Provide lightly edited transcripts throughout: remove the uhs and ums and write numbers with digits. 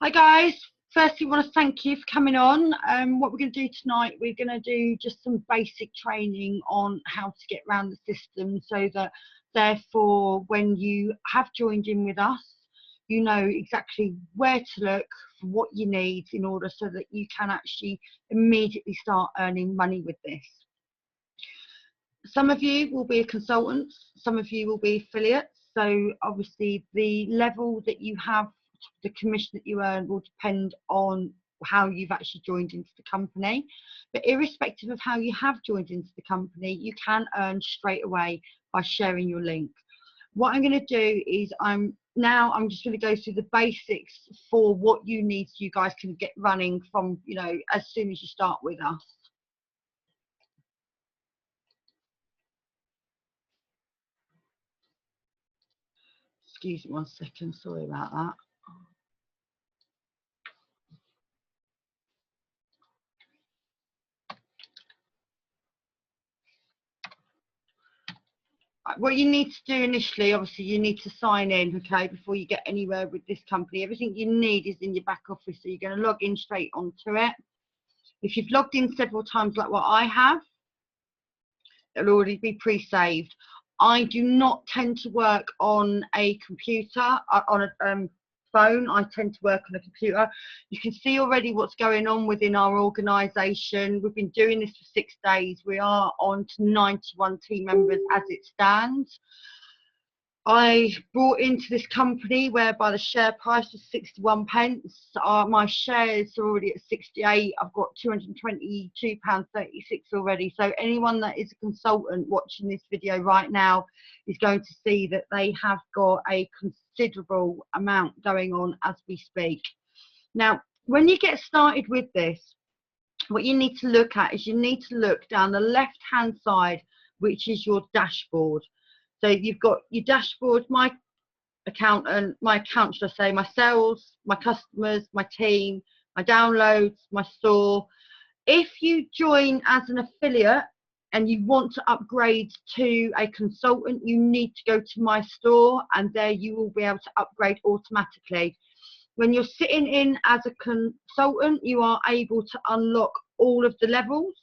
Hi guys, firstly I want to thank you for coming on. What we're going to do tonight, we're going to do just some basic training on how to get around the system, so that therefore when you have joined in with us, you know exactly where to look for what you need in order so that you can actually immediately start earning money with this. Some of you will be a consultant, some of you will be affiliates, so obviously the level that you have, the commission that you earn will depend on how you've actually joined into the company. But irrespective of how you have joined into the company, you can earn straight away by sharing your link. What I'm going to do is I'm just going to go through the basics for what you need so you guys can get running from, as soon as you start with us. Excuse me 1 second, sorry about that. What you need to do initially, obviously you need to sign in, okay, before you get anywhere with this company. Everything you need is in your back office, so you're going to log in straight onto it. If you've logged in several times like what I have, it'll already be pre-saved. I do not tend to work on a computer, on a phone. I tend to work on a computer. You can see already what's going on within our organisation. We've been doing this for 6 days. We are on to 91 team members as it stands. I brought into this company whereby the share price was 61 pence. My shares are already at 68. I've got £222.36 already. So anyone that is a consultant watching this video right now is going to see that they have got a considerable amount going on as we speak. Now, when you get started with this, what you need to look at is you need to look down the left-hand side, which is your dashboard. So you've got your dashboard, my account, should I say, my sales, my customers, my team, my downloads, my store. If you join as an affiliate and you want to upgrade to a consultant, you need to go to my store, and there you will be able to upgrade automatically. When you're sitting in as a consultant, you are able to unlock all of the levels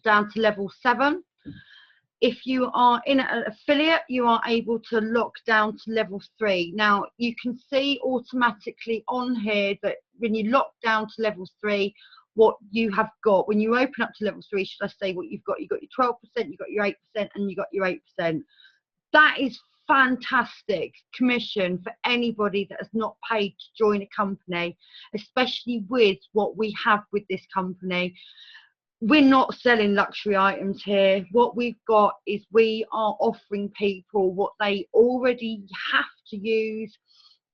down to level 7. If you are in an affiliate, you are able to lock down to level 3. Now, you can see automatically on here that when you lock down to level 3, what you have got. When you open up to level 3, should I say what you've got? You've got your 12%, you've got your 8%, and you've got your 8%. That is fantastic commission for anybody that has not paid to join a company, especially with what we have with this company. We're not selling luxury items here. What we've got is we are offering people what they already have to use.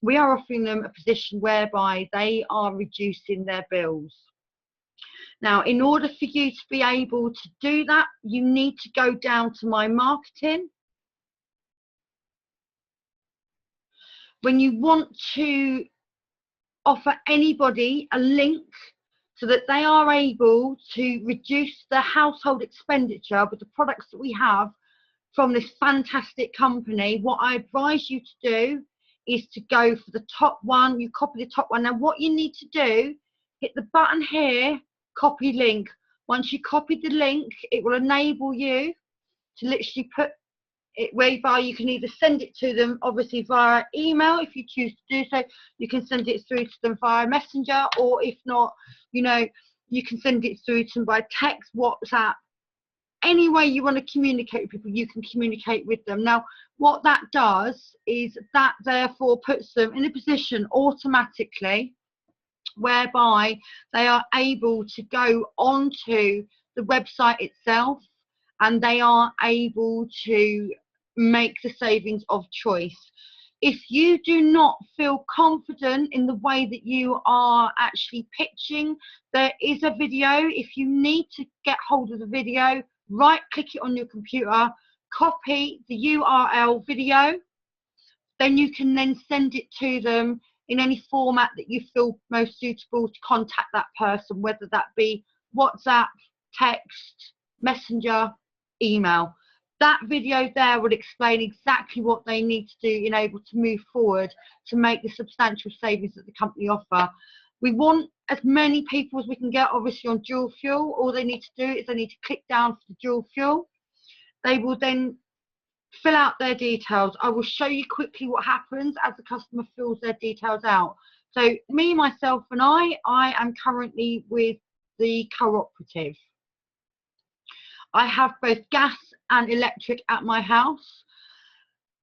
We are offering them a position whereby they are reducing their bills. Now, in order for you to be able to do that, you need to go down to my marketing. When you want to offer anybody a link so that they are able to reduce their household expenditure with the products that we have from this fantastic company, what I advise you to do is to go for the top one. You copy the top one. Now, what you need to do, hit the button here, copy link. Once you copy the link, it will enable you to literally put it whereby you can either send it to them, obviously via email if you choose to do so. You can send it through to them via Messenger, or if not, you can send it through to them by text, WhatsApp. Any way you want to communicate with people, you can communicate with them. Now, what that does is that therefore puts them in a position automatically whereby they are able to go onto the website itself, and they are able to make the savings of choice. If you do not feel confident in the way that you are actually pitching, there is a video. If you need to get hold of the video, right click it on your computer, copy the URL video, then you can then send it to them in any format that you feel most suitable to contact that person, whether that be WhatsApp, text, Messenger, email. that video there would explain exactly what they need to do in order to move forward to make the substantial savings that the company offer. We want as many people as we can get, obviously, on dual fuel. All they need to do is they need to click down for the dual fuel. They will then fill out their details. I will show you quickly what happens as the customer fills their details out. So me, myself and I am currently with the cooperative. I have both gas and electric at my house.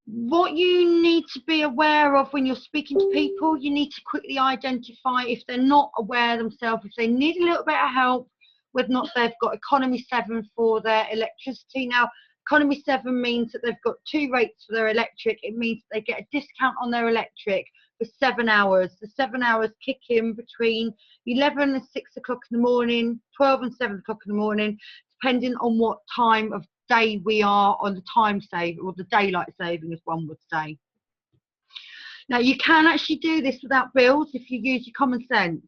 What you need to be aware of when you're speaking to people, you need to quickly identify if they're not aware themselves, if they need a little bit of help, whether or not they've got Economy 7 for their electricity. Now, Economy 7 means that they've got 2 rates for their electric. It means they get a discount on their electric for 7 hours. The 7 hours kick in between 11 and 6 o'clock in the morning, 12 and 7 o'clock in the morning, depending on what time of day we are on the time save, or the daylight saving, as one would say. Now, you can actually do this without bills if you use your common sense,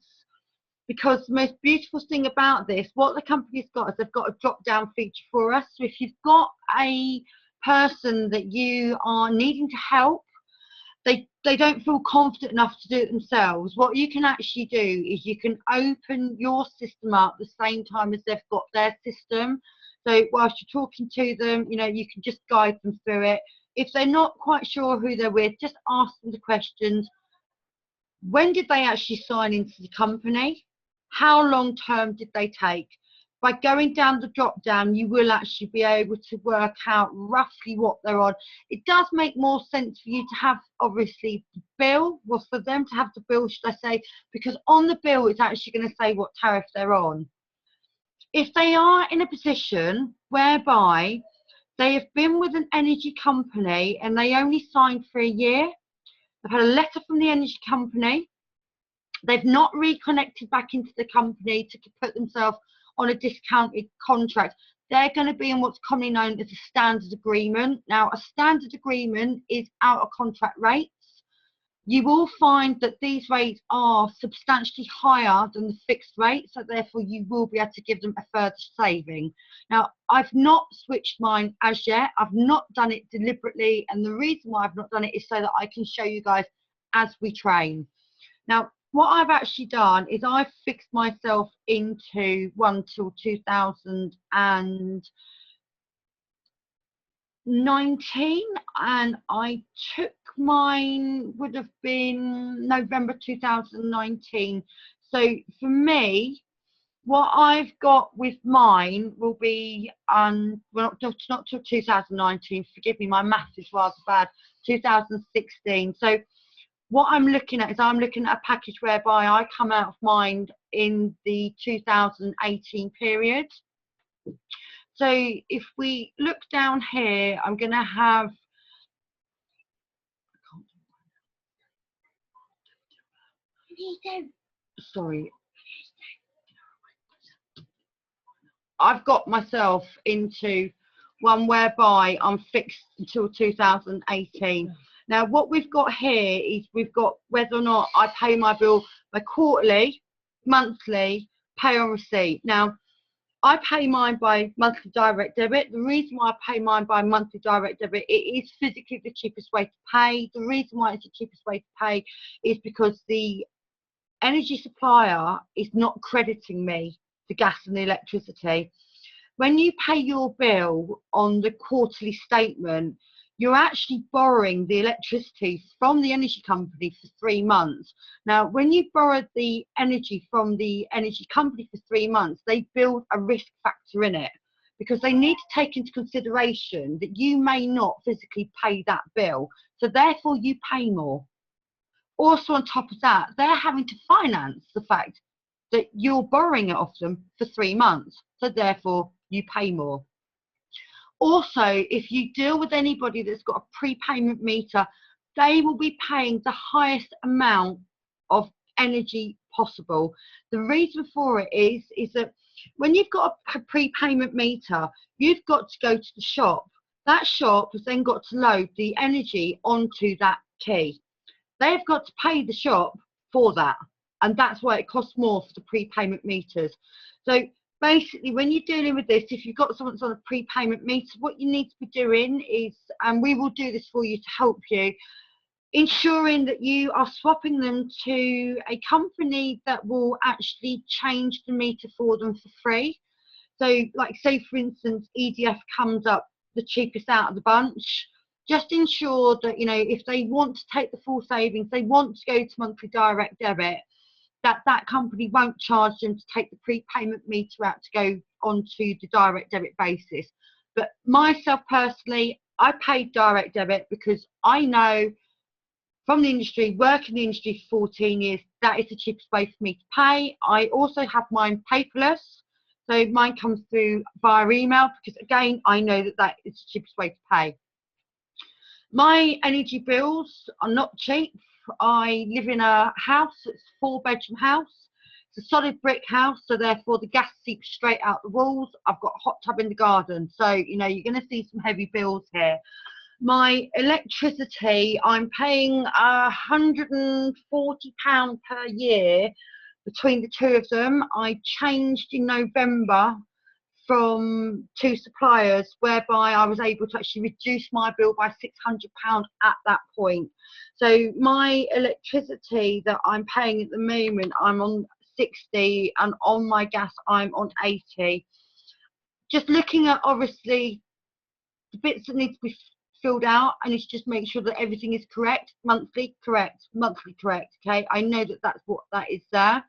because the most beautiful thing about this, what the company's got is they've got a drop down feature for us. So if you've got a person that you are needing to help, they don't feel confident enough to do it themselves, what you can actually do is you can open your system up the same time as they've got their system. So whilst you're talking to them, you know, you can just guide them through it. If they're not quite sure who they're with, just ask them the questions. When did they actually sign into the company? How long term did they take? By going down the drop down, you will actually be able to work out roughly what they're on. It does make more sense for you to have, obviously, the bill, well, for them to have the bill, should I say, because on the bill it's actually going to say what tariff they're on. If they are in a position whereby they have been with an energy company and they only signed for a year, they've had a letter from the energy company, they've not reconnected back into the company to put themselves on a discounted contract, they're going to be in what's commonly known as a standard agreement. Now, a standard agreement is out of contract rates. You will find that these rates are substantially higher than the fixed rate, so therefore you will be able to give them a further saving. Now, I've not switched mine as yet. I've not done it deliberately, and the reason why I've not done it is so that I can show you guys as we train. Now, what I've actually done is I've fixed myself into one till 2019, and I took mine, would have been November 2019. So for me, what I've got with mine will be, well, not till 2019, forgive me, my math is rather bad, 2016. So what I'm looking at is I'm looking at a package whereby I come out of mine in the 2018 period. So if we look down here, I'm going to have, sorry, I've got myself into one whereby I'm fixed until 2018. Now, what we've got here is we've got whether or not I pay my bill by quarterly, monthly, pay on receipt. Now, I pay mine by monthly direct debit. The reason why I pay mine by monthly direct debit, it is physically the cheapest way to pay. The reason why it's the cheapest way to pay is because the energy supplier is not crediting me the gas and the electricity. When you pay your bill on the quarterly statement, you're actually borrowing the electricity from the energy company for 3 months. Now, when you borrow the energy from the energy company for 3 months, they build a risk factor in it, because they need to take into consideration that you may not physically pay that bill. So therefore you pay more. Also, on top of that, they're having to finance the fact that you're borrowing it off them for 3 months. So therefore you pay more. Also, if you deal with anybody that's got a prepayment meter, they will be paying the highest amount of energy possible. The reason for it is that when you've got a prepayment meter, you've got to go to the shop. That shop has then got to load the energy onto that key. They've got to pay the shop for that, and that's why it costs more for the prepayment meters. So basically, when you're dealing with this, if you've got someone that's on a prepayment meter, what you need to be doing is, and we will do this for you to help you, ensuring that you are swapping them to a company that will actually change the meter for them for free. So, like, say for instance, EDF comes up the cheapest out of the bunch. Just ensure that, you know, if they want to take the full savings, they want to go to monthly direct debit, that company won't charge them to take the prepayment meter out to go onto the direct debit basis. But myself personally, I paid direct debit because I know from the industry, working in the industry for 14 years, that is the cheapest way for me to pay. I also have mine paperless, so mine comes through via email because, again, I know that that is the cheapest way to pay. My energy bills are not cheap. I live in a house, it's a 4-bedroom house. It's a solid brick house, so therefore the gas seeps straight out the walls. I've got a hot tub in the garden, so, you know, you're going to see some heavy bills here. My electricity, I'm paying £140 per year between the two of them. I changed in November from 2 suppliers, whereby I was able to actually reduce my bill by £600 at that point. So my electricity that I'm paying at the moment, I'm on 60, and on my gas I'm on 80. Just looking at, obviously, the bits that need to be filled out, I need to just make sure that everything is correct. Monthly correct, monthly correct. Okay, I know that that's what that is there.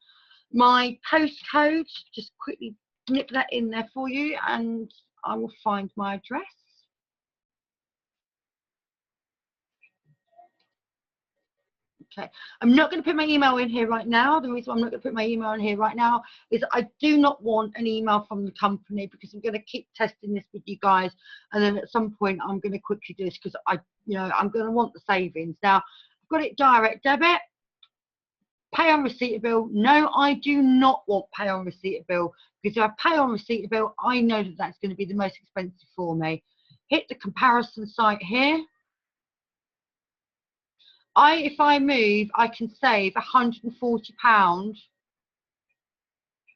My postcode, just quickly nip that in there for you, and I will find my address. Okay, I'm not going to put my email in here right now. The reason I'm not going to put my email in here right now is I do not want an email from the company, because I'm going to keep testing this with you guys, and then at some point I'm going to quickly do this because I'm going to want the savings. Now, I've got it direct debit, pay on receipt of bill. No, I do not want pay on receipt of bill, because if I pay on receipt of bill, I know that that's going to be the most expensive for me. Hit the comparison site here. If I move, I can save £140.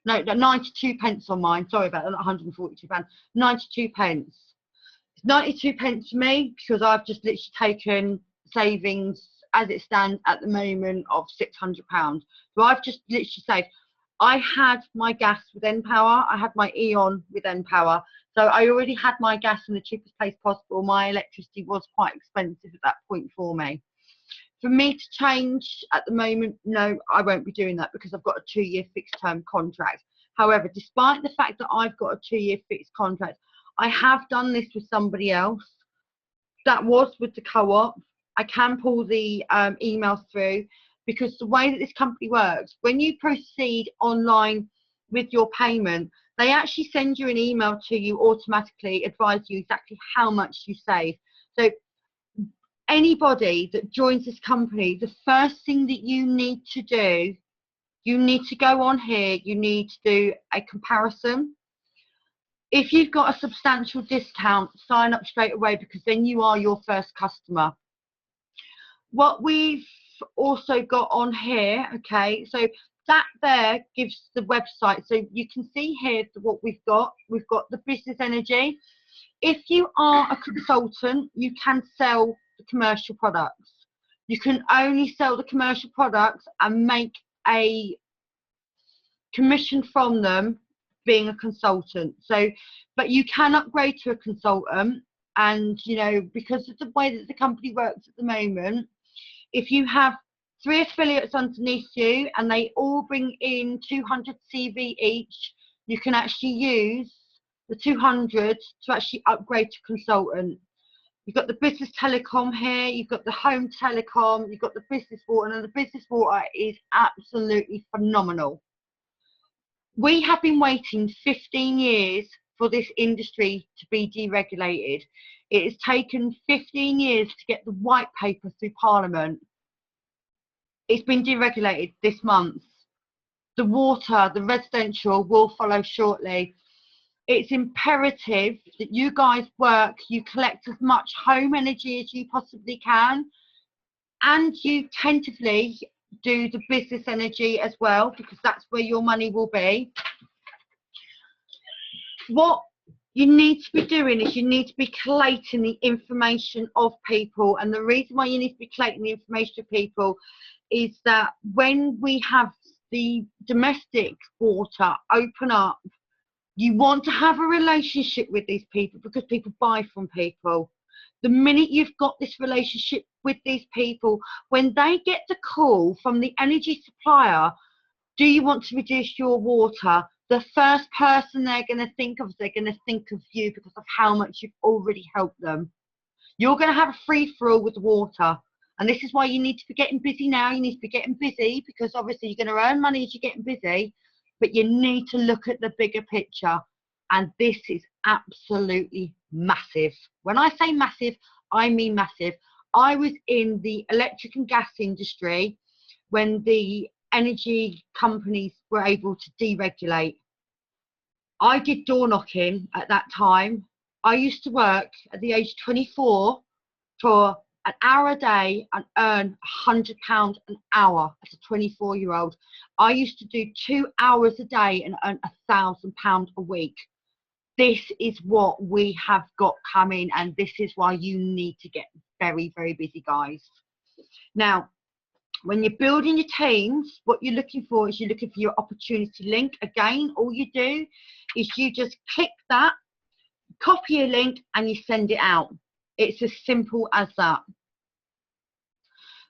No, 92 pence on mine. Sorry about that, not £142. 92 pence. It's 92 pence to me because I've just literally taken savings as it stands at the moment of £600. So I've just literally saved. I had my gas with npower. I had my E.ON with npower. So I already had my gas in the cheapest place possible. My electricity was quite expensive at that point for me. For me to change at the moment, no, I won't be doing that because I've got a 2-year fixed term contract. However, despite the fact that I've got a 2-year fixed contract, I have done this with somebody else. That was with the co-op. I can pull the emails through, because the way that this company works, when you proceed online with your payment, they actually send you an email to you automatically, advise you exactly how much you save. So anybody that joins this company, the first thing that you need to do, you need to go on here, you need to do a comparison. If you've got a substantial discount, sign up straight away, because then you are your first customer. What we've also got on here, okay, so that there gives the website. So you can see here what we've got. We've got the business energy. If you are a consultant, you can sell the commercial products. You can only sell the commercial products and make a commission from them being a consultant. So, but you can upgrade to a consultant, and, you know, because of the way that the company works at the moment, if you have 3 affiliates underneath you and they all bring in 200 CV each, you can actually use the 200 to actually upgrade to consultant. You've got the business telecom here, you've got the home telecom, you've got the business water, and the business water is absolutely phenomenal. We have been waiting 15 years for this industry to be deregulated. It has taken 15 years to get the white paper through Parliament. It's been deregulated this month. The water, the residential, will follow shortly. It's imperative that you guys work, you collect as much home energy as you possibly can, and you tentatively do the business energy as well, because that's where your money will be. what you need to be doing is you need to be collating the information of people. And the reason why you need to be collating the information of people is that when we have the domestic water open up, you want to have a relationship with these people because people buy from people. The minute you've got this relationship with these people, when they get the call from the energy supplier, do you want to reduce your water? The first person they're going to think of, they're going to think of you because of how much you've already helped them. You're going to have a free-for-all with water. And this is why you need to be getting busy now. You need to be getting busy because obviously you're going to earn money as you're getting busy, but you need to look at the bigger picture. And this is absolutely massive. When I say massive, I mean massive. I was in the electric and gas industry when the energy companies were able to deregulate. I did door knocking at that time. I used to work at the age of 24 for an hour a day and earn £100 an hour as a 24-year-old. I used to do 2 hours a day and earn £1,000 a week. This is what we have got coming, and this is why you need to get very, very busy, guys. Now, when you're building your teams, what you're looking for is you're looking for your opportunity link. Again, all you do is you just click that, copy a link, and you send it out. It's as simple as that.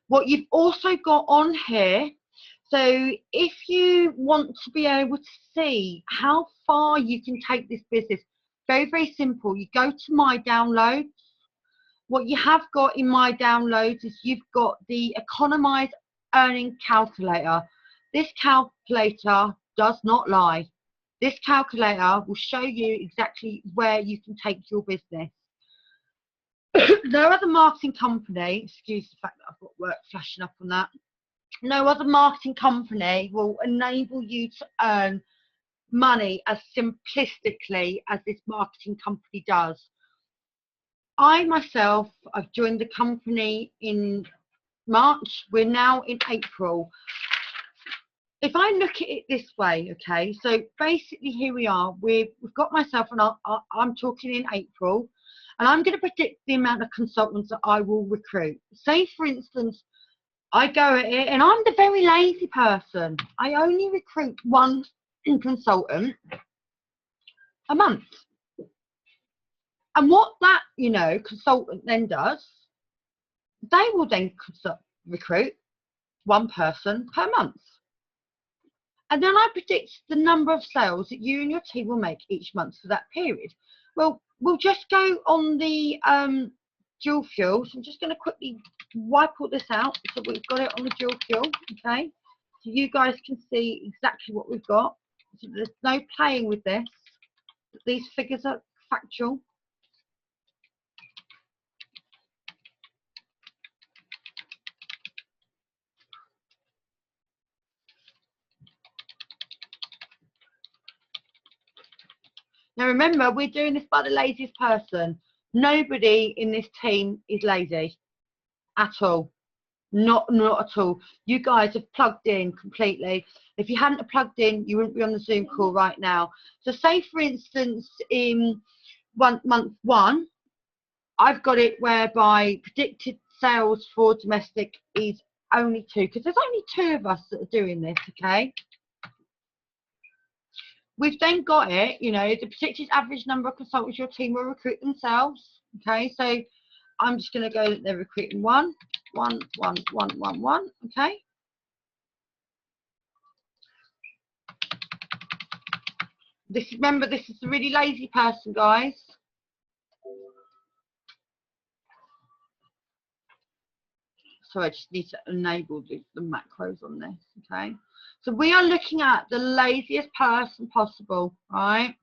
What you've also got on here, so if you want to be able to see how far you can take this business, very, very simple. You go to My Downloads. What you have got in My Downloads is you've got the Economize Earning Calculator. This calculator does not lie. This calculator will show you exactly where you can take your business. No other marketing company, excuse the fact that I've got work flashing up on that, no other marketing company will enable you to earn money as simplistically as this marketing company does. I myself, I've joined the company in March. We're now in April. If I look at it this way, okay, so basically here we are. We've got myself, and I'm talking in April, and I'm going to predict the amount of consultants that I will recruit. Say, for instance, I go at it, and I'm the very lazy person. I only recruit one consultant a month. And what that, you know, consultant then does, they will then recruit one person per month. And then I predict the number of sales that you and your team will make each month for that period. Well, we'll just go on the dual fuel. So I'm just going to quickly wipe all this out so we've got it on the dual fuel, okay? So you guys can see exactly what we've got. So there's no playing with this. These figures are factual. Now remember, we're doing this by the laziest person. Nobody in this team is lazy at all. Not at all. You guys have plugged in completely. If you hadn't plugged in, you wouldn't be on the Zoom call right now. So say, for instance, in month one, I've got it whereby predicted sales for domestic is only 2, because there's only 2 of us that are doing this, okay? We've then got it, you know, the predicted average number of consultants your team will recruit themselves. Okay, so I'm just going to go that they're recruiting 1, 1, 1, 1, 1, 1. Okay. Remember, this is a really lazy person, guys. So I just need to enable the macros on this. Okay. So we are looking at the laziest person possible, right?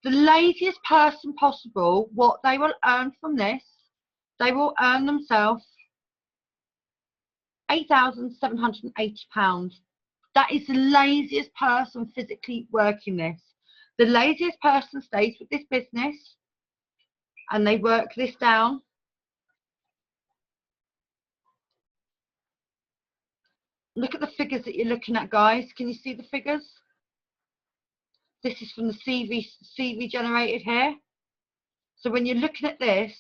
The laziest person possible, what they will earn from this, they will earn themselves £8,780. That is the laziest person physically working this. The laziest person stays with this business and they work this down. Look at the figures that you're looking at, guys. Can you see the figures? This is from the CV generated here. So when you're looking at this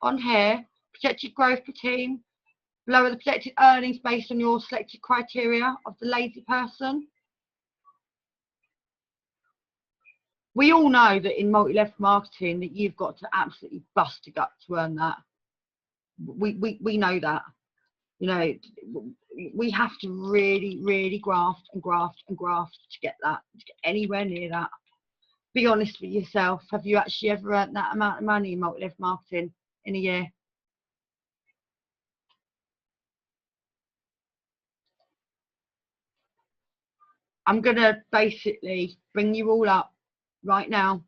on here, projected growth per team, lower the projected earnings based on your selected criteria of the lazy person. We all know that in multi-level marketing that you've got to absolutely bust a gut to earn that. We know that. You know, we have to really, really graft and graft and graft to get that, to get anywhere near that. Be honest with yourself. Have you actually ever earned that amount of money in multi-level marketing in a year? I'm going to basically bring you all up right now.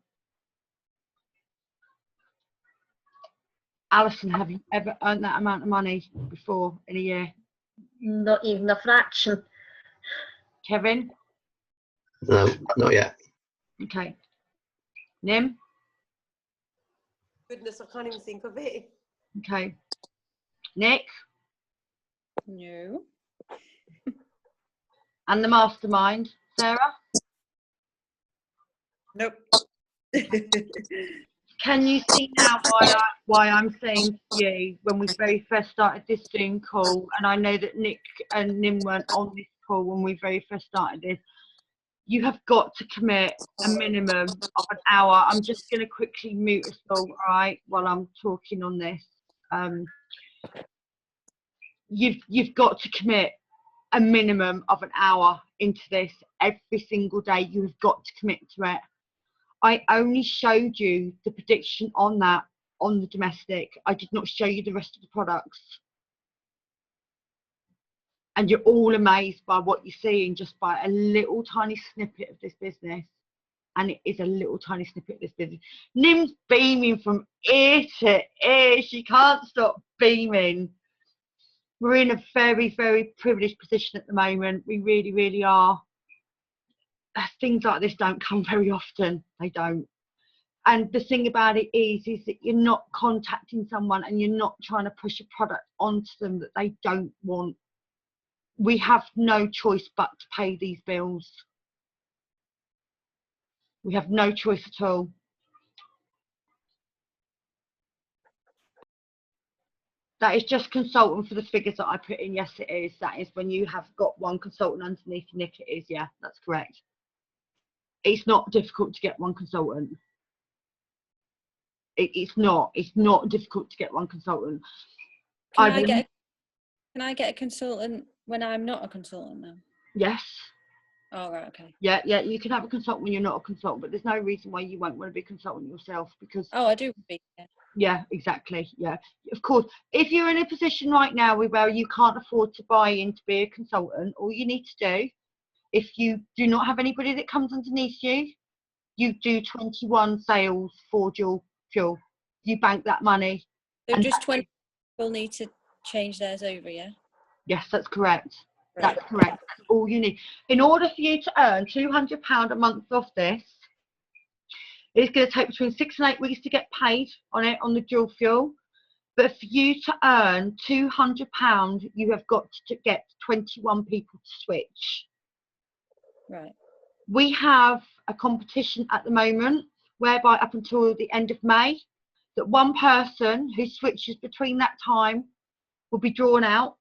Alison, have you ever earned that amount of money before in a year? Not even a fraction. Kevin? No, not yet. Okay. Nim? Goodness, I can't even think of it. Okay. Nick? No. And the mastermind, Sarah? Nope. Can you see now why I'm saying to you when we very first started this Zoom call, and I know that Nick and Nim weren't on this call when we very first started this, you have got to commit a minimum of an hour. I'm just going to quickly mute us all, right, while I'm talking on this. You've got to commit a minimum of an hour into this every single day. You have got to commit to it. I only showed you the prediction on that on the domestic. I did not show you the rest of the products. And you're all amazed by what you're seeing just by a little tiny snippet of this business. And it is a little tiny snippet of this business. Nim's beaming from ear to ear. She can't stop beaming. We're in a very, very privileged position at the moment. We really, really are. Things like this don't come very often. They don't. And the thing about it is that you're not contacting someone and you're not trying to push a product onto them that they don't want. We have no choice but to pay these bills. We have no choice at all. That is just consultant for the figures that I put in. Yes, it is. That is when you have got one consultant underneath Nick. It is. Yeah, that's correct. It's not difficult to get one consultant. It's not difficult to get one consultant. Can I get a consultant when I'm not a consultant now? Yes. Oh, right, okay. Yeah, you can have a consultant when you're not a consultant, but there's no reason why you won't want to be a consultant yourself, because Oh, I do. yeah, exactly. Yeah, of course. If you're in a position right now where you can't afford to buy in to be a consultant, all you need to do, if you do not have anybody that comes underneath you, you do 21 sales for dual fuel. You bank that money. So just 20 people need to change theirs over, yeah? Yes, that's correct. Right. That's correct. That's all you need. In order for you to earn £200 a month off this, it's going to take between 6 and 8 weeks to get paid on it, on the dual fuel. But for you to earn £200, you have got to get 21 people to switch. Right. We have a competition at the moment whereby up until the end of May, that one person who switches between that time will be drawn out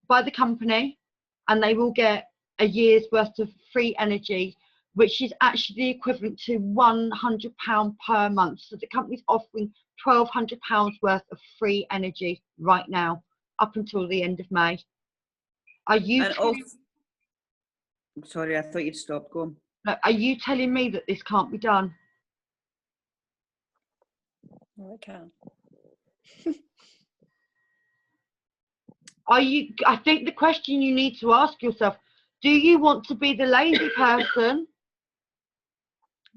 by the company, and they will get a year's worth of free energy, which is actually the equivalent to £100 per month. So the company's offering £1,200 worth of free energy right now, up until the end of May. Are you? Sorry, I thought you'd stopped. Go on. Are you telling me that this can't be done? Well, it can. I think the question you need to ask yourself, do you want to be the lazy person?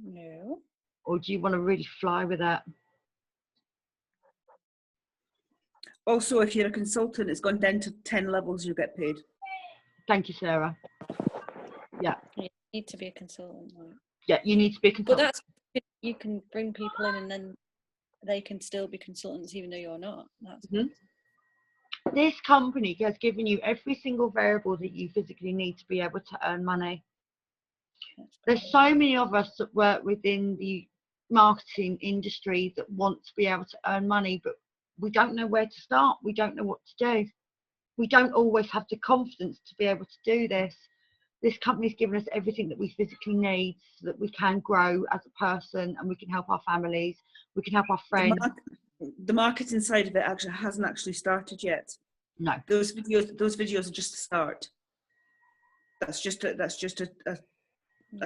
No. Or do you want to really fly with that? Also, if you're a consultant, it's gone down to 10 levels you get paid. Thank you, Sarah. Yeah. You need to be a consultant. Right? Yeah, you need to be a consultant. But that's, you can bring people in and then they can still be consultants even though you're not. That's This company has given you every single variable that you physically need to be able to earn money. There's so many of us that work within the marketing industry that want to be able to earn money, but we don't know where to start. We don't know what to do. We don't always have the confidence to be able to do this. This company's given us everything that we physically need so that we can grow as a person, and we can help our families, we can help our friends. The marketing side of it actually hasn't actually started yet. No. Those videos are just a start. That's just a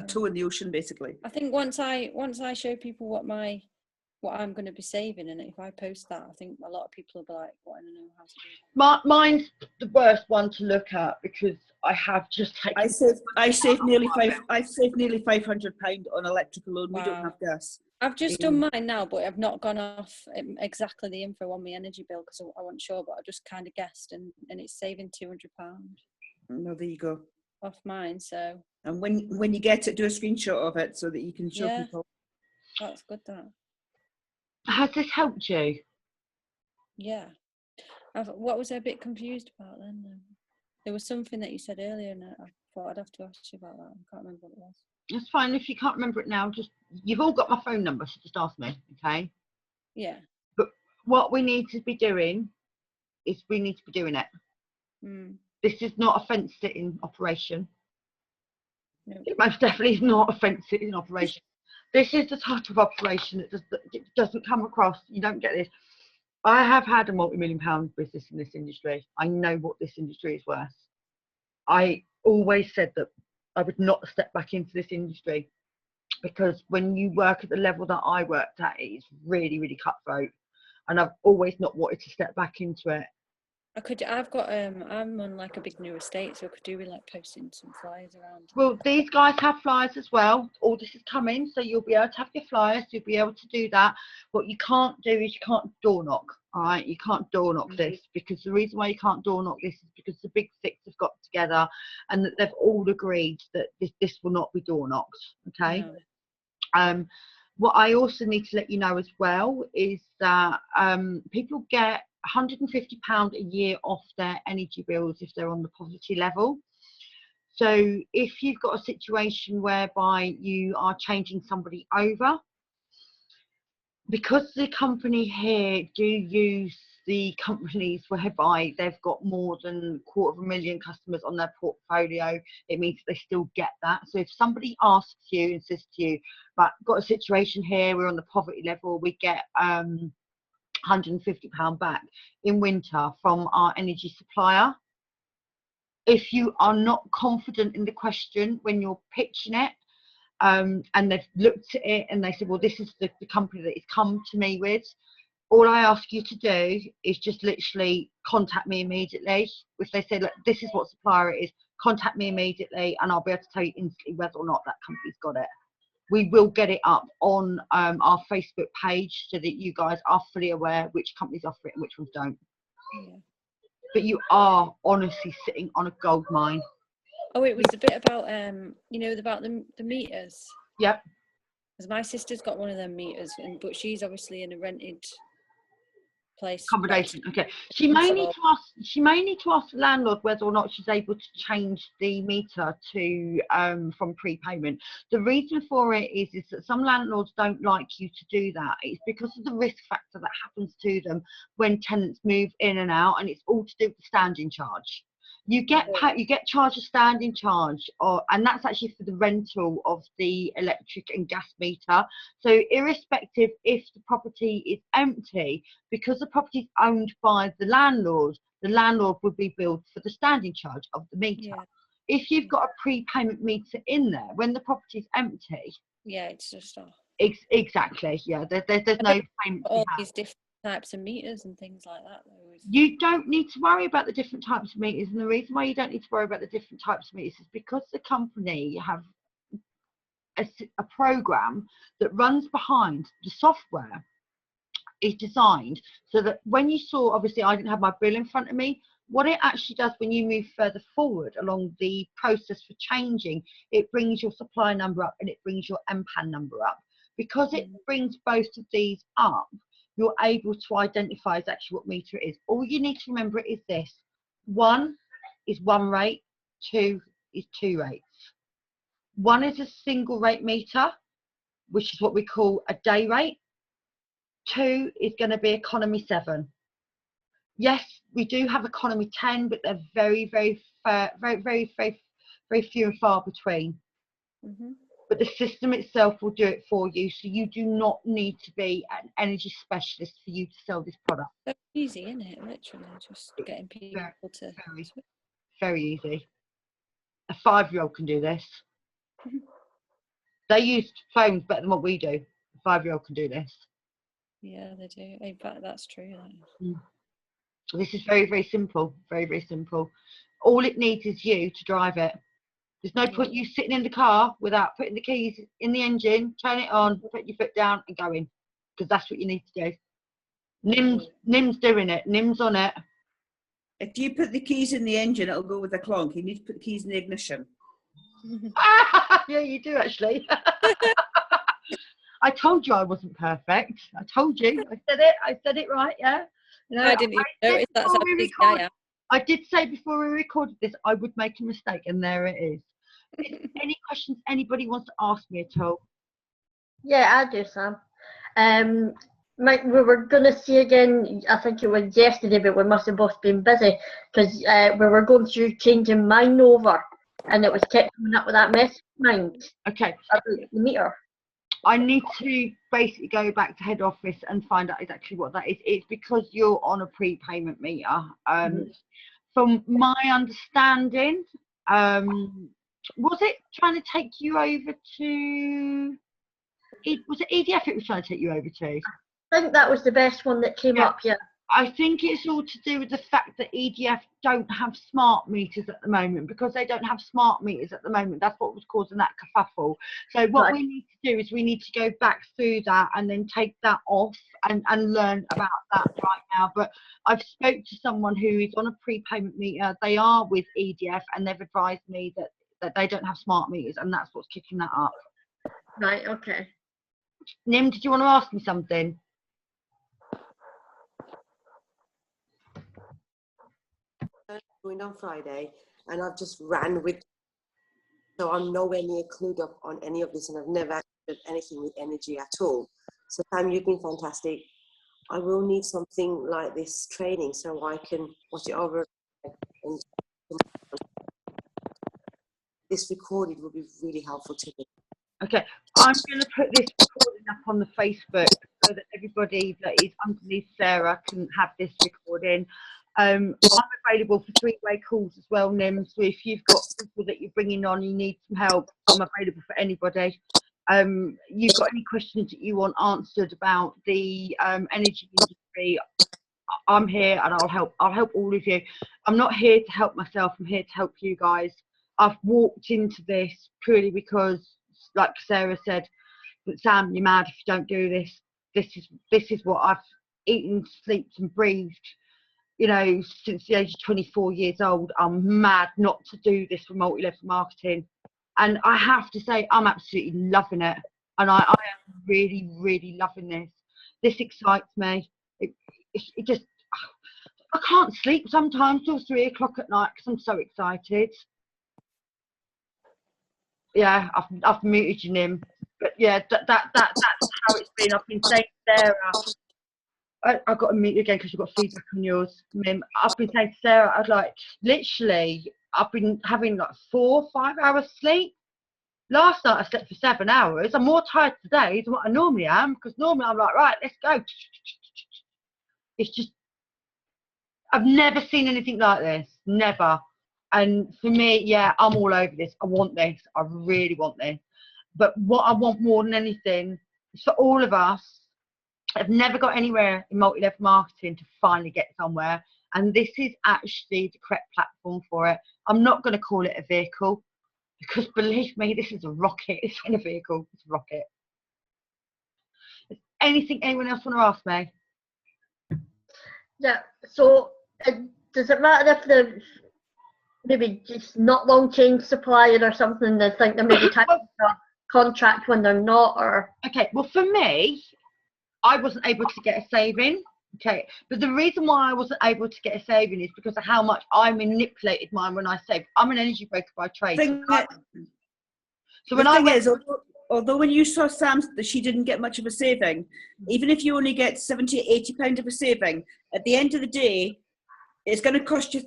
toe in the ocean, basically. I think once I show people what I'm going to be saving, and if I post that, I think a lot of people will be like, wanting to know how to do that. Mine's the worst one to look at because I have just taken. I saved nearly £500 on electric alone. We don't Wow. have gas. I've just done mine now, but I've not gone off exactly the info on my energy bill because I wasn't sure, but I just kind of guessed, and it's saving £200 No, there you go. off mine. So. And when you get it, do a screenshot of it so that you can show Yeah. people. That's good. That. Has this helped you? Yeah. What was I a bit confused about then? There was something that you said earlier, and I thought I'd have to ask you about that. I can't remember what it was. It's fine if you can't remember it now. You've all got my phone number, so just ask me, okay? Yeah. But what we need to be doing is we need to be doing it. Mm. This is not a fence sitting operation. No. It most definitely is not a fence sitting operation. This is the type of operation that doesn't come across. You don't get this. I have had a multi-million-pound business in this industry. I know what this industry is worth. I always said that I would not step back into this industry because when you work at the level that I worked at, it is really, really cutthroat. And I've always not wanted to step back into it. I'm on like a big new estate, so I could do with like posting some flyers around. Well, these guys have flyers as well. All this is coming, so you'll be able to have your flyers. You'll be able to do that. What you can't do is you can't door knock. All right, you can't door knock this, because the reason why you can't door knock this is because the big six have got together and that they've all agreed that this will not be door knocked. Okay. No. What I also need to let you know as well is that people get £150 a year off their energy bills if they're on the poverty level. So if you've got a situation whereby you are changing somebody over, because the company here do use the companies whereby they've got more than 250,000 customers on their portfolio, it means they still get that. So if somebody asks you and says to you, but got a situation here, we're on the poverty level, we get £150 back in winter from our energy supplier. If you are not confident in the question when you're pitching it, and they've looked at it and they said, well, this is the company that it's come to me with, all I ask you to do is just literally contact me immediately. If they say, look, this is what supplier it is, contact me immediately and I'll be able to tell you instantly whether or not that company's got it. We will get it up on our Facebook page so that you guys are fully aware which companies offer it and which ones don't. Yeah. But you are honestly sitting on a gold mine. Oh, it was a bit about about the meters. Yep. Because my sister's got one of them meters, but she's obviously in a rented place. Accommodation. Okay. She may need to ask the landlord whether or not she's able to change the meter to from prepayment. The reason for it is that some landlords don't like you to do that. It's because of the risk factor that happens to them when tenants move in and out, and it's all to do with the standing charge. You get charged a standing charge, and that's actually for the rental of the electric and gas meter. So irrespective if the property is empty, because the property is owned by the landlord would be billed for the standing charge of the meter. Yeah. If you've got a prepayment meter in there, when the property is empty, Yeah, it's just off. Exactly. Yeah, there's no payment. All these different types of meters and things like that. You don't need to worry about the different types of meters, and the reason why you don't need to worry about the different types of meters is because the company have a program that runs behind the software is designed so that when you saw, obviously I didn't have my bill in front of me, what it actually does when you move further forward along the process for changing, it brings your supply number up and it brings your MPAN number up. Because it brings both of these up, you're able to identify exactly what meter it is. All you need to remember is this: 1 is 1 rate, 2 is 2 rates. One is a single rate meter, which is what we call a day rate. 2 is going to be economy 7. Yes, we do have economy 10, but they're very few and far between. Hmm. But the system itself will do it for you, so you do not need to be an energy specialist for you to sell this product. So easy, isn't it? Literally, just getting people to. Very, very easy. A 5-year-old can do this. They use phones better than what we do. A 5-year-old can do this. Yeah, they do. In fact, that's true. That is. This is very simple. Very simple. All it needs is you to drive it. There's no point you sitting in the car without putting the keys in the engine, turn it on, put your foot down and going, because that's what you need to do. Nim's doing it. Nim's on it. If you put the keys in the engine, it'll go with a clonk. You need to put the keys in the ignition. Yeah, you do actually. I told you I wasn't perfect. I told you. I said it right. Yeah. You know, I didn't even notice that's how busy I am. I did say before we recorded this I would make a mistake, and there it is. Any questions anybody wants to ask me at all? Yeah, I do, Sam. Mike, we were going to see again, I think it was yesterday, but we must have both been busy because we were going through changing mine over and it was kept coming up with that message, mind, Okay. about the meter. I need to basically go back to head office and find out exactly what that is. It's because you're on a prepayment meter. From my understanding, was it trying to take you over to? Was it EDF? It was trying to take you over to. I think that was the best one that came up, yeah. I think it's all to do with the fact that EDF don't have smart meters at the moment. Because they don't have smart meters at the moment, that's what was causing that kerfuffle. So what we need to do is we need to go back through that and then take that off and learn about that right now. But I've spoke to someone who is on a prepayment meter. They are with EDF and they've advised me that they don't have smart meters, and that's what's kicking that up. Right, okay. Nim, did you want to ask me something? Going on Friday, and I've just ran with, so I'm nowhere near clued up on any of this, and I've never done anything with energy at all. So Sam, you've been fantastic. I will need something like this training so I can watch it over, and this recorded will be really helpful to me. Okay, I'm going to put this recording up on the Facebook so that everybody that is underneath Sarah can have this recording. I'm available for 3-way calls as well, Nim. So if you've got people that you're bringing on, you need some help, I'm available for anybody. You've got any questions that you want answered about the energy industry, I'm here and I'll help all of you. I'm not here to help myself, I'm here to help you guys. I've walked into this purely because, like Sarah said, Sam, you're mad if you don't do this. This is what I've eaten, slept and breathed, you know, since the age of 24 years old. I'm mad not to do this for multi-level marketing. And I have to say, I'm absolutely loving it. And I am really, really loving this. This excites me. It just, I can't sleep sometimes till 3 o'clock at night because I'm so excited. Yeah, I've muted you, Nim. But yeah, that's how it's been. I've been saying to Sarah, I've got to mute you again because you've got feedback on yours, Mim. I've been saying to Sarah, I'd like, literally, I've been having like 4 or 5 hours sleep. Last night I slept for 7 hours. I'm more tired today than what I normally am, because normally I'm like, right, let's go. It's just, I've never seen anything like this, never. And for me, yeah, I'm all over this. I want this. I really want this. But what I want more than anything is for all of us that have never got anywhere in multi-level marketing to finally get somewhere. And this is actually the correct platform for it. I'm not going to call it a vehicle, because believe me, this is a rocket. It's in a vehicle. It's a rocket. Is anything anyone else want to ask me? Yeah, so does it matter if the maybe just not long change supplier or something, they think they maybe type a contract when they're not, or? Okay, well for me, I wasn't able to get a saving. Okay, but the reason why I wasn't able to get a saving is because of how much I manipulated mine when I saved. I'm an energy broker by trade. So The when I thing went, is, although when you saw Sam's that she didn't get much of a saving, even if you only get 70, 80 pounds of a saving, at the end of the day, it's going to cost you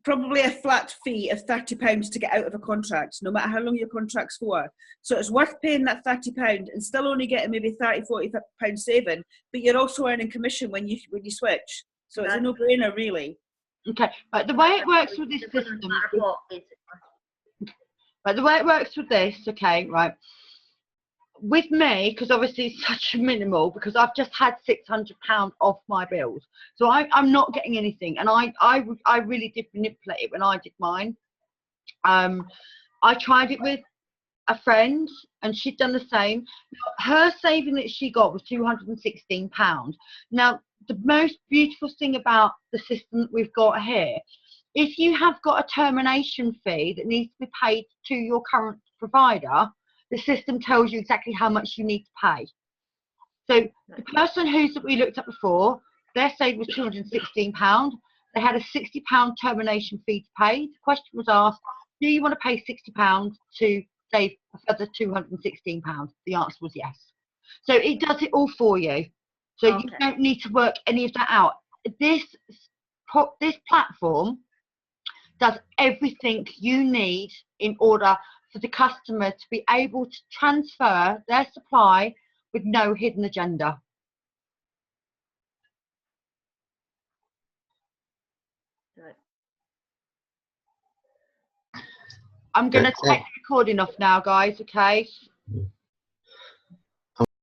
probably a flat fee of £30 to get out of a contract, no matter how long your contract's for. So it's worth paying that £30 and still only getting maybe 30, 40 pounds saving, but you're also earning commission when you switch. So it's a no-brainer, really. okay, but the way it works with this It doesn't system, matter what, basically. but the way it works with this, okay, right, with me, because obviously it's such a minimal, because I've just had £600 off my bills, so I'm not getting anything, and I really did manipulate it when I did mine. I tried it with a friend, and she'd done the same. Her saving that she got was £216. Now, the most beautiful thing about the system that we've got here, if you have got a termination fee that needs to be paid to your current provider, the system tells you exactly how much you need to pay. So the person that we looked at before, their save was £216. They had a £60 termination fee to pay. The question was asked, do you want to pay £60 to save a further £216? The answer was yes. So it does it all for you. So you Okay. don't need to work any of that out. This platform does everything you need in order for the customer to be able to transfer their supply with no hidden agenda. Right. I'm going to Okay. take the recording off now, guys, okay?